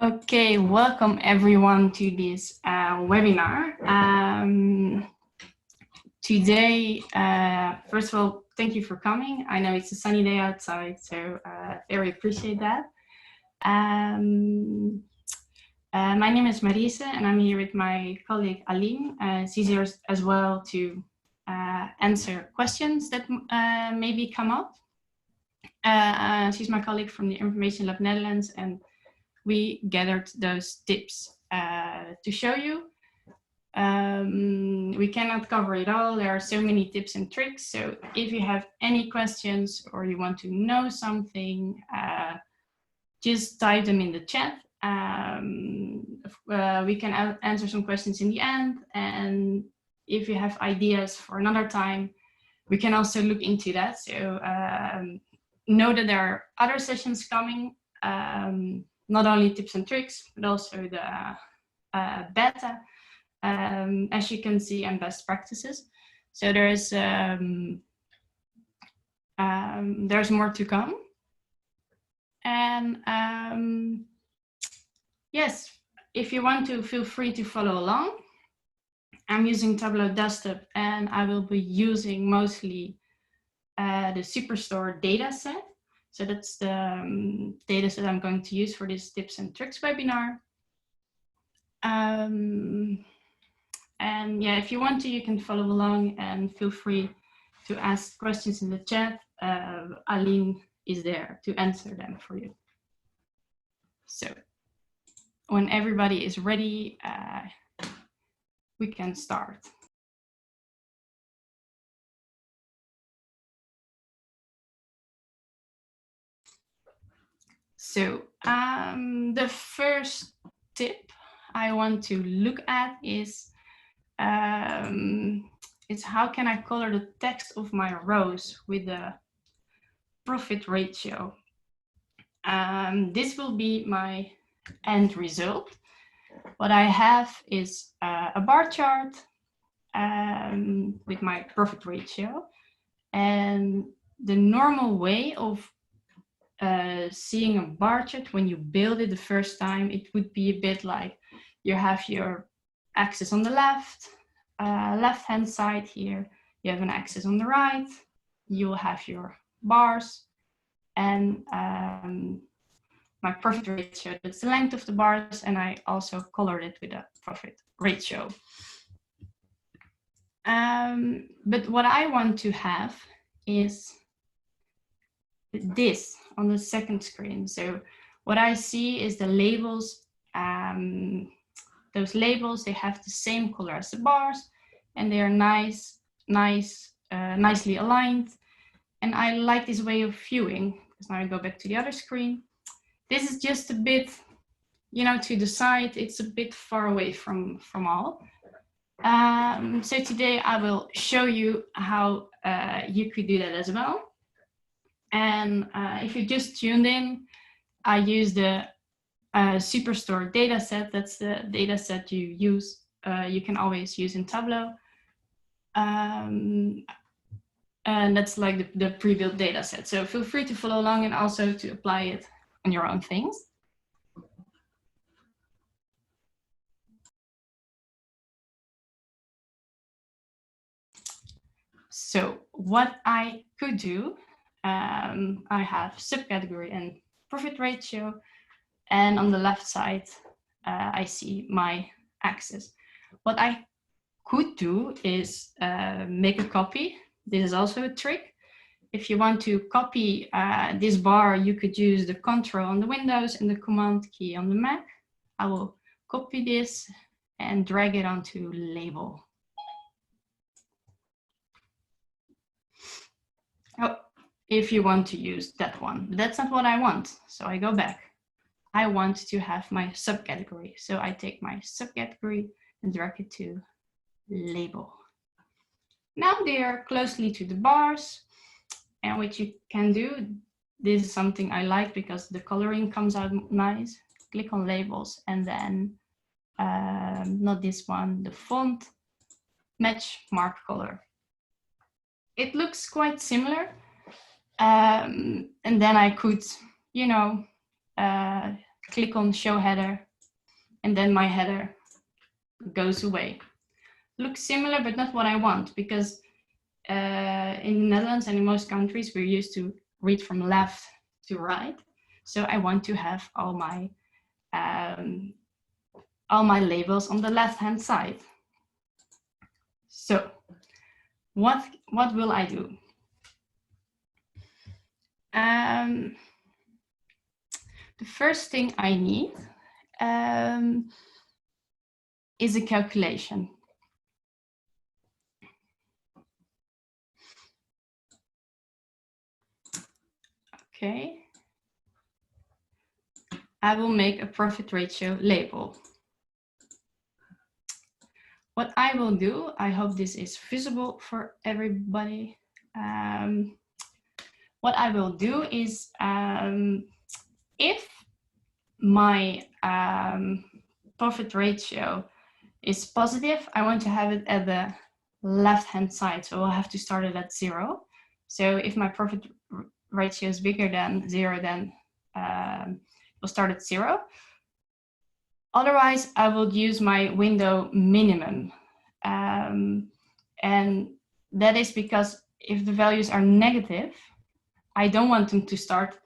Okay, welcome everyone to this webinar. Today, first of all, thank you for coming. I know it's a sunny day outside, so very appreciate that. My name is Maryse, and I'm here with my colleague Aline. She's here as well to answer questions that maybe come up. She's my colleague from the Information Lab Netherlands, and we gathered those tips to show you. We cannot cover it all. There are so many tips and tricks. So if you have any questions or you want to know something, just type them in the chat. We can answer some questions in the end. And if you have ideas for another time, we can also look into that. So know that there are other sessions coming. Not only tips and tricks, but also the beta, as you can see, and best practices. So there's more to come. And yes, if you want to, feel free to follow along. I'm using Tableau Desktop, and I will be using mostly the Superstore dataset. So that's the data set I'm going to use for this tips and tricks webinar. And yeah, if you want to, you can follow along and feel free to ask questions in the chat. Aline is there to answer them for you. So when everybody is ready, we can start. So the first tip I want to look at is how can I color the text of my rows with the profit ratio. This will be my end result. What I have is a bar chart with my profit ratio, and the normal way of seeing a bar chart when you build it the first time, it would be a bit like you have your axis on the left-hand side here, you have an axis on the right, you'll have your bars, and my profit ratio, that's the length of the bars, and I also colored it with a profit ratio. But what I want to have is this on the second screen. So what I see is the labels. Those labels, they have the same color as the bars, and they are nicely aligned. And I like this way of viewing, because now I go back to the other screen. This is just a bit, you know, to the side, it's a bit far away from all. So today I will show you how you could do that as well. And if you just tuned in, I use the Superstore dataset. That's the dataset you use. You can always use in Tableau. And that's like the pre-built dataset. So feel free to follow along and also to apply it on your own things. So what I could do, I have subcategory and profit ratio, and on the left side, I see my axis. What I could do is make a copy. This is also a trick. If you want to copy this bar, you could use the Control on the Windows and the Command key on the Mac. I will copy this and drag it onto label. Oh, if you want to use that one, but that's not what I want. So I go back. I want to have my subcategory. So I take my subcategory and drag it to label. Now they are closely to the bars. And what you can do, this is something I like because the coloring comes out nice. Click on labels and then, not this one, the font, match mark color. It looks quite similar. And then I could, you know, click on show header, and then my header goes away. Looks similar, but not what I want, because in the Netherlands and in most countries, we're used to read from left to right. So I want to have all my labels on the left-hand side. So what will I do? The first thing I need is a calculation. Okay. I will make a profit ratio label. What I will do, I hope this is visible for everybody. What I will do is, if my profit ratio is positive, I want to have it at the left-hand side. So I'll have to start it at 0. So if my profit ratio is bigger than 0, then we'll start at 0. Otherwise, I will use my window minimum. And that is because if the values are negative, I don't want them to start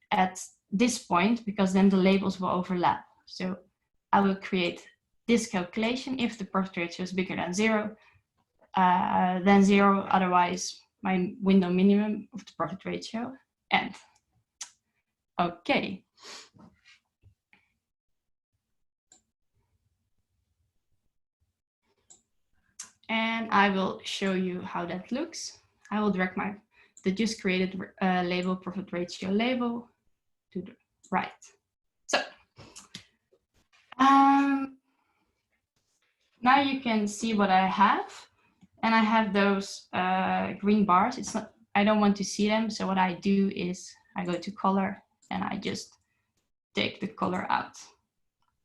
at this point, because then the labels will overlap. So I will create this calculation. If the profit ratio is bigger than 0, then 0. Otherwise, my window minimum of the profit ratio, end. Okay. And I will show you how that looks. I will drag the just created label, profit ratio label, to the right. So now you can see what I have, and I have those green bars. It's not, I don't want to see them. So what I do is I go to color and I just take the color out.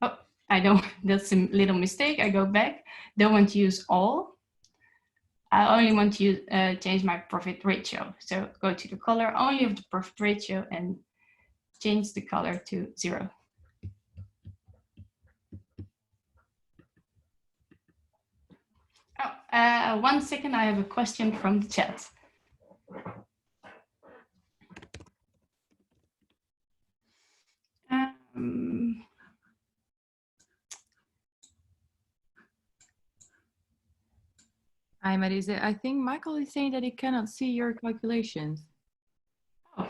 Oh, I don't, that's a little mistake. I go back, don't want to use all. I only want to change my profit ratio. So go to the color only of the profit ratio and change the color to 0. Oh, 1 second, I have a question from the chat. Hi, Maryse. I think Michael is saying that he cannot see your calculations. Oh.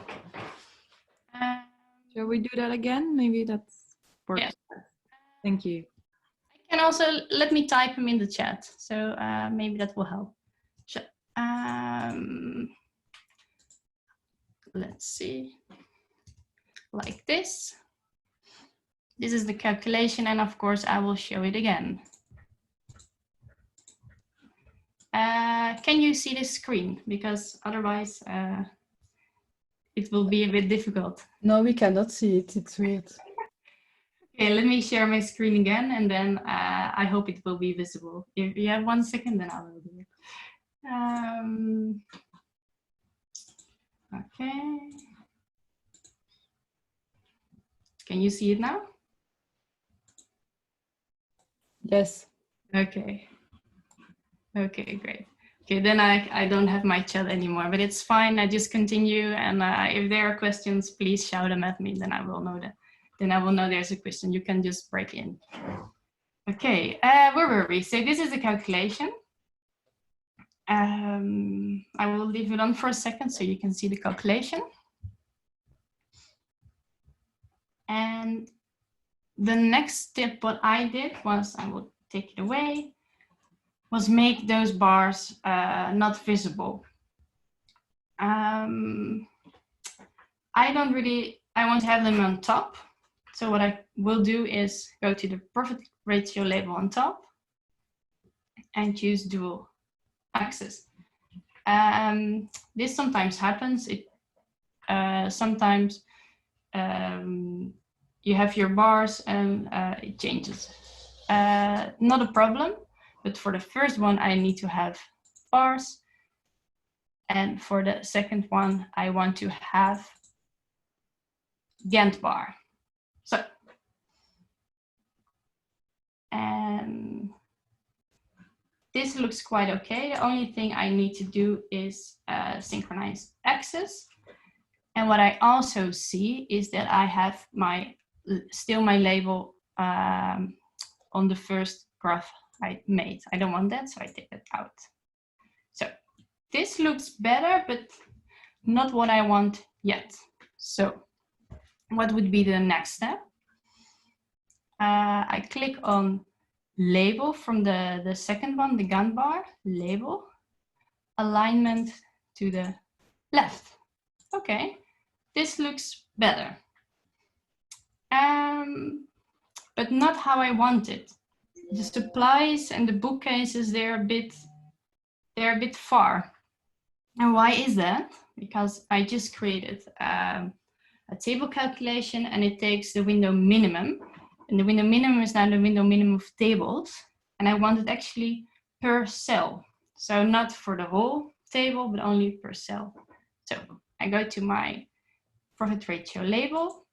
Shall we do that again? Maybe that's works. Yeah. Thank you. I can also let me type them in the chat, so maybe that will help. So, let's see, like this. This is the calculation, and of course I will show it again. Can you see this screen? Because otherwise it will be a bit difficult. No, we cannot see it. It's weird. Okay, let me share my screen again, and then I hope it will be visible. If you have 1 second, then I will do it. Okay. Can you see it now? Yes. Okay. Okay, great. Okay, then I don't have my chat anymore, but it's fine. I just continue, and if there are questions, please shout them at me. Then I will know that. Then I will know there's a question. You can just break in. Okay, where were we? So this is the calculation. I will leave it on for a second so you can see the calculation. And the next step, what I did was, I will take it away, was make those bars not visible. I want to have them on top. So what I will do is go to the profit ratio label on top and choose dual axis. This sometimes happens. Sometimes you have your bars and it changes. Not a problem, but for the first one, I need to have bars. And for the second one, I want to have Gantt bar. So this looks quite okay. The only thing I need to do is synchronize axes. And what I also see is that I have still my label on the first graph I made. I don't want that, so I take it out. So this looks better, but not what I want yet. So what would be the next step? I click on label from the second one, the gun bar, label, alignment to the left. Okay, this looks better. But not how I want it. The supplies and the bookcases, they're a bit far. And why is that? Because I just created a table calculation and it takes the window minimum. And the window minimum is now the window minimum of tables. And I want it actually per cell. So not for the whole table, but only per cell. So I go to my profit ratio label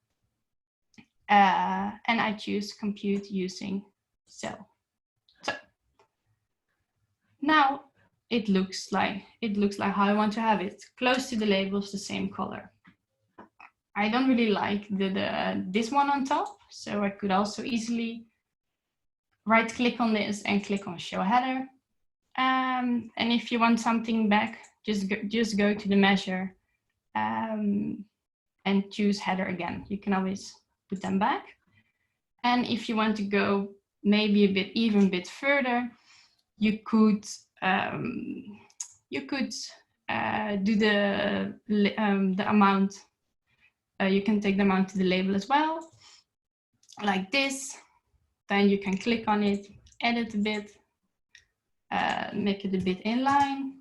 and I choose compute using cell. So now it looks like how I want to have it. Close to the labels, the same color. I don't really like this one on top, so I could also easily right click on this and click on show header. And if you want something back, just go to the measure and choose header again. You can always put them back. And if you want to go maybe even a bit further, you could do the amount. You can take the amount to the label as well, like this. Then you can click on it, edit a bit, make it a bit inline,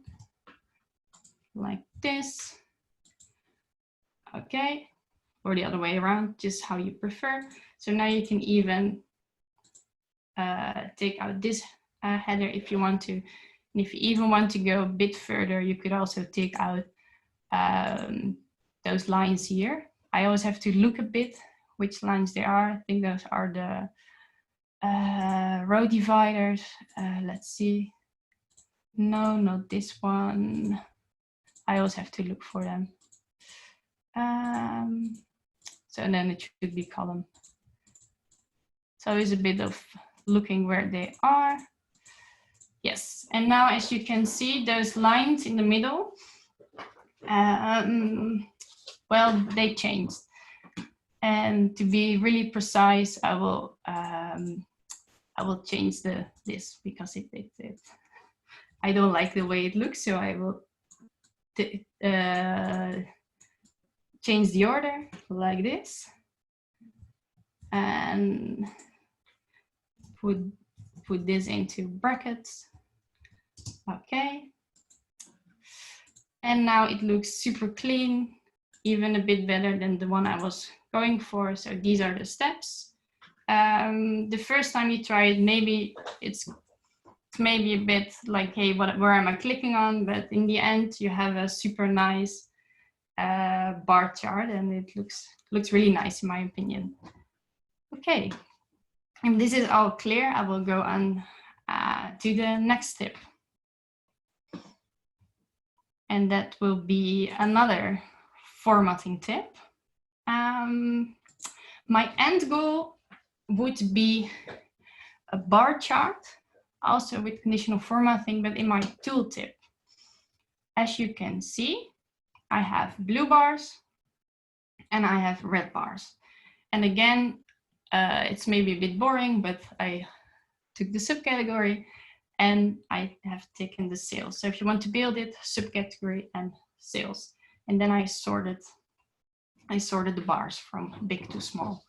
like this. Okay, or the other way around, just how you prefer. So now you can even take out this header if you want to. And if you even want to go a bit further, you could also take out those lines here. I always have to look a bit which lines they are. I think those are the row dividers. Let's see. No, not this one. I always have to look for them. So then it should be column. So it's a bit of looking where they are. Yes, and now as you can see, those lines in the middle, well, they changed. And to be really precise, I will change this because I don't like the way it looks, so I will change the order like this and put this into brackets. Okay. And now it looks super clean, even a bit better than the one I was going for. So these are the steps. The first time you try it, maybe it's maybe a bit like, hey, where am I clicking on? But in the end, you have a super nice bar chart, and it looks really nice in my opinion. Okay, and this is all clear. I will go on to the next tip. And that will be another formatting tip. My end goal would be a bar chart, also with conditional formatting, but in my tooltip. As you can see, I have blue bars and I have red bars. And again, it's maybe a bit boring, but I took the subcategory and I have taken the sales. So if you want to build it, subcategory and sales. And then I sorted the bars from big to small.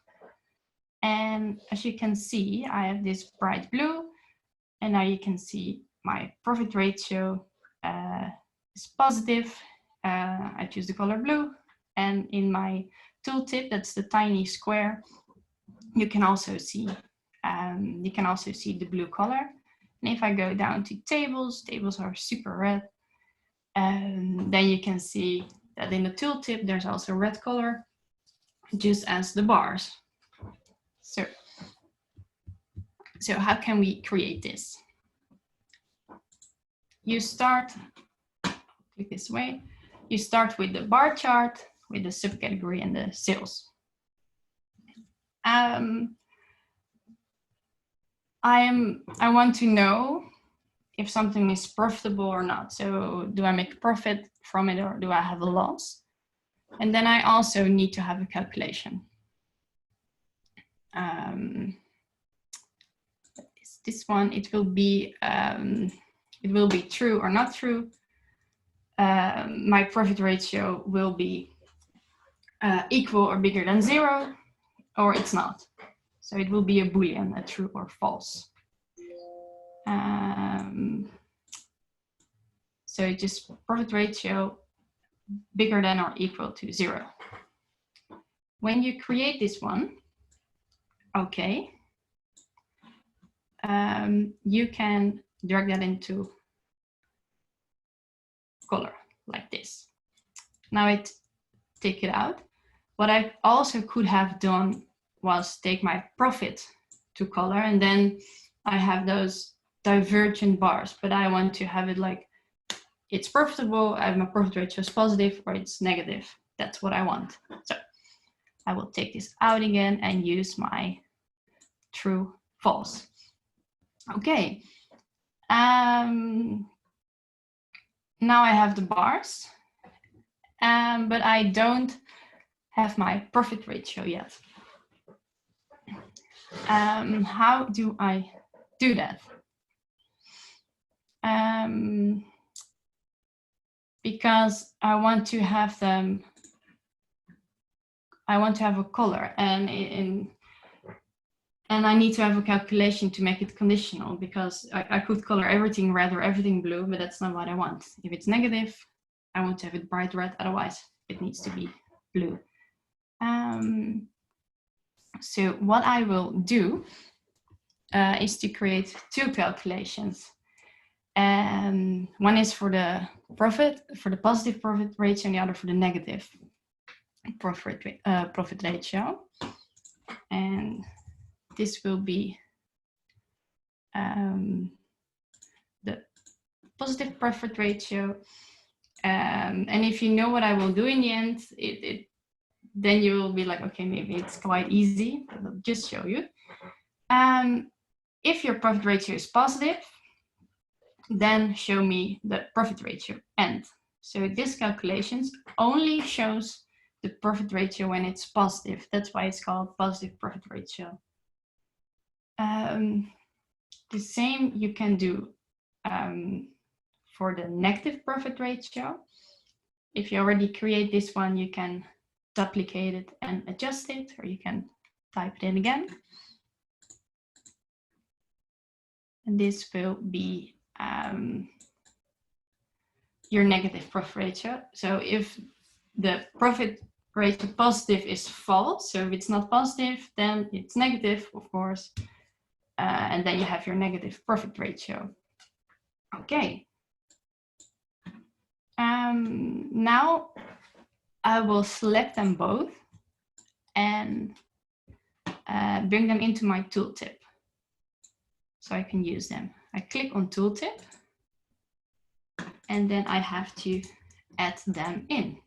And as you can see, I have this bright blue, and now you can see my profit ratio is positive. I choose the color blue, and in my tooltip, that's the tiny square, you can also see the blue color. And if I go down to tables are super red. Then you can see that in the tooltip, there's also red color, just as the bars. So how can we create this? you start, click this way, you start with the bar chart, with the subcategory and the sales. I want to know if something is profitable or not. So do I make a profit from it or do I have a loss? And then I also need to have a calculation. This one, it will be true or not true. My profit ratio will be equal or bigger than 0, or it's not. So it will be a Boolean, a true or false. So just profit ratio bigger than or equal to 0. When you create this one, okay, you can drag that into color like this. Now take it out. What I also could have done was take my profit to color, and then I have those divergent bars, but I want to have it like it's profitable, I have my profit ratio is positive, or it's negative. That's what I want. So I will take this out again and use my true, false. Okay. Now I have the bars, but I don't have my profit ratio yet. How do I do that? Because I want to have them, I want to have a color, and I need to have a calculation to make it conditional, because I could color everything red or everything blue, but that's not what I want. If it's negative, I want to have it bright red, otherwise it needs to be blue. So what I will do is to create 2 calculations. One is for the positive profit ratio, and the other for the negative profit ratio. And this will be the positive profit ratio. And if you know what I will do in the end, then you will be like, okay, maybe it's quite easy, but I'll just show you. If your profit ratio is positive, then show me the profit ratio end. So this calculations only shows the profit ratio when it's positive. That's why it's called positive profit ratio. The same you can do for the negative profit ratio. If you already create this one, you can duplicate it and adjust it, or you can type it in again. And this will be your negative profit ratio. So if the profit ratio positive is false, so if it's not positive, then it's negative, of course. And then you have your negative profit ratio. Okay. Now I will select them both and bring them into my tooltip, so I can use them. I click on tooltip, and then I have to add them in.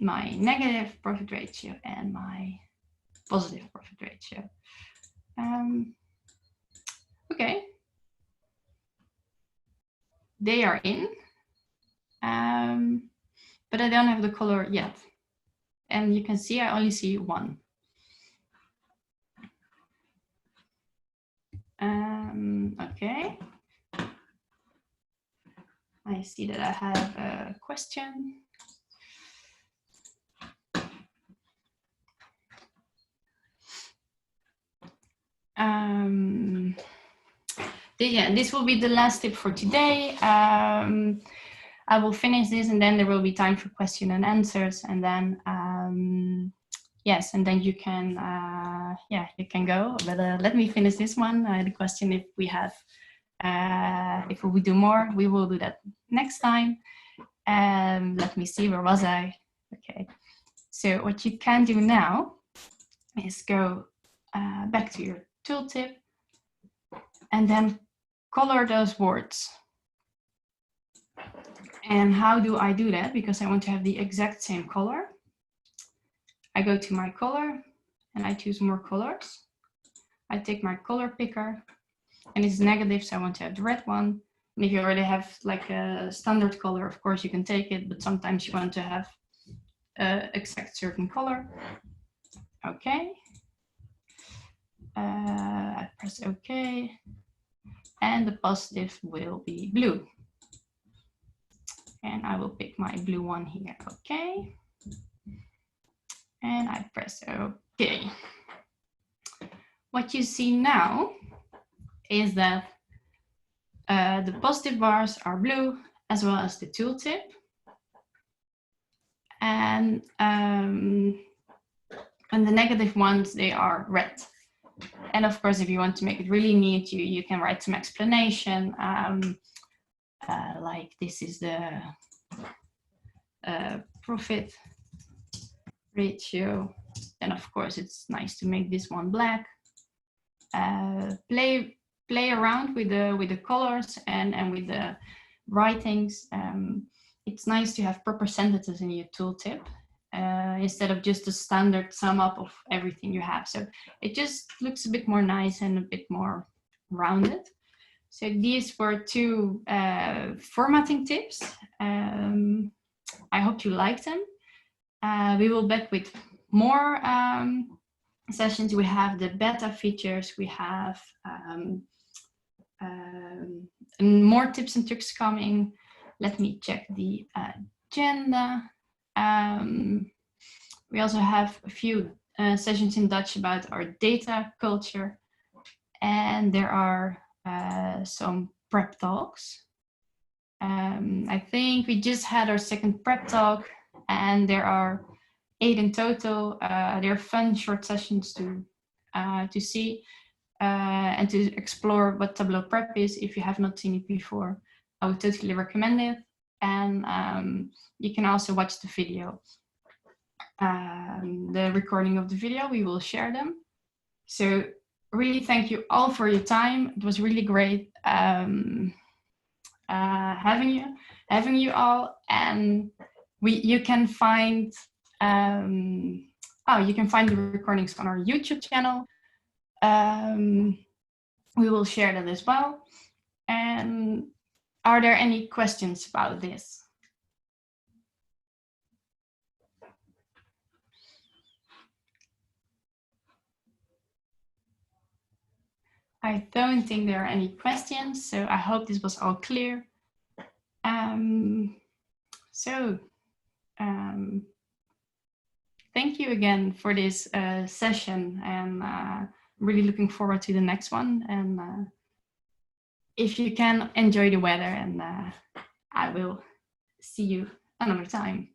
My negative profit ratio and my positive profit ratio. Okay, they are in, but I don't have the color yet. And you can see I only see one. Okay. I see that I have a question. Yeah, this will be the last tip for today. I will finish this, and then there will be time for question and answers, and then yes, and then you can yeah, you can go. But let me finish this one. The question, if we have if we do more, we will do that next time. Let me see, where was I? Okay, so what you can do now is go back to your tooltip, and then color those words. And how do I do that? Because I want to have the exact same color. I go to my color and I choose more colors. I take my color picker and it's negative, so I want to have the red one. And if you already have like a standard color, of course you can take it, but sometimes you want to have an exact certain color. Okay. I press OK. And the positive will be blue. And I will pick my blue one here. Okay. And I press OK. What you see now is that the positive bars are blue, as well as the tooltip. And the negative ones, they are red. And of course, if you want to make it really neat, you can write some explanation, like this is the profit ratio. And of course, it's nice to make this one black. Play around with the colors and with the writings. It's nice to have proper sentences in your tooltip instead of just a standard sum up of everything you have. So it just looks a bit more nice and a bit more rounded. So these were 2 formatting tips. I hope you liked them. We will be back with more sessions. We have the beta features. We have more tips and tricks coming. Let me check the agenda. We also have a few sessions in Dutch about our data culture. And there are some prep talks. I think we just had our second prep talk, and there are 8 in total. They're fun short sessions to see and to explore what Tableau prep is. If you have not seen it before, I would totally recommend it. And you can also watch the video, the recording of the video. We will share them. So really thank you all for your time. It was really great having you all. And you can find the recordings on our YouTube channel. We will share that as well. And are there any questions about this? I don't think there are any questions, so I hope this was all clear. Thank you again for this session, and really looking forward to the next one. And if you can, enjoy the weather, and I will see you another time.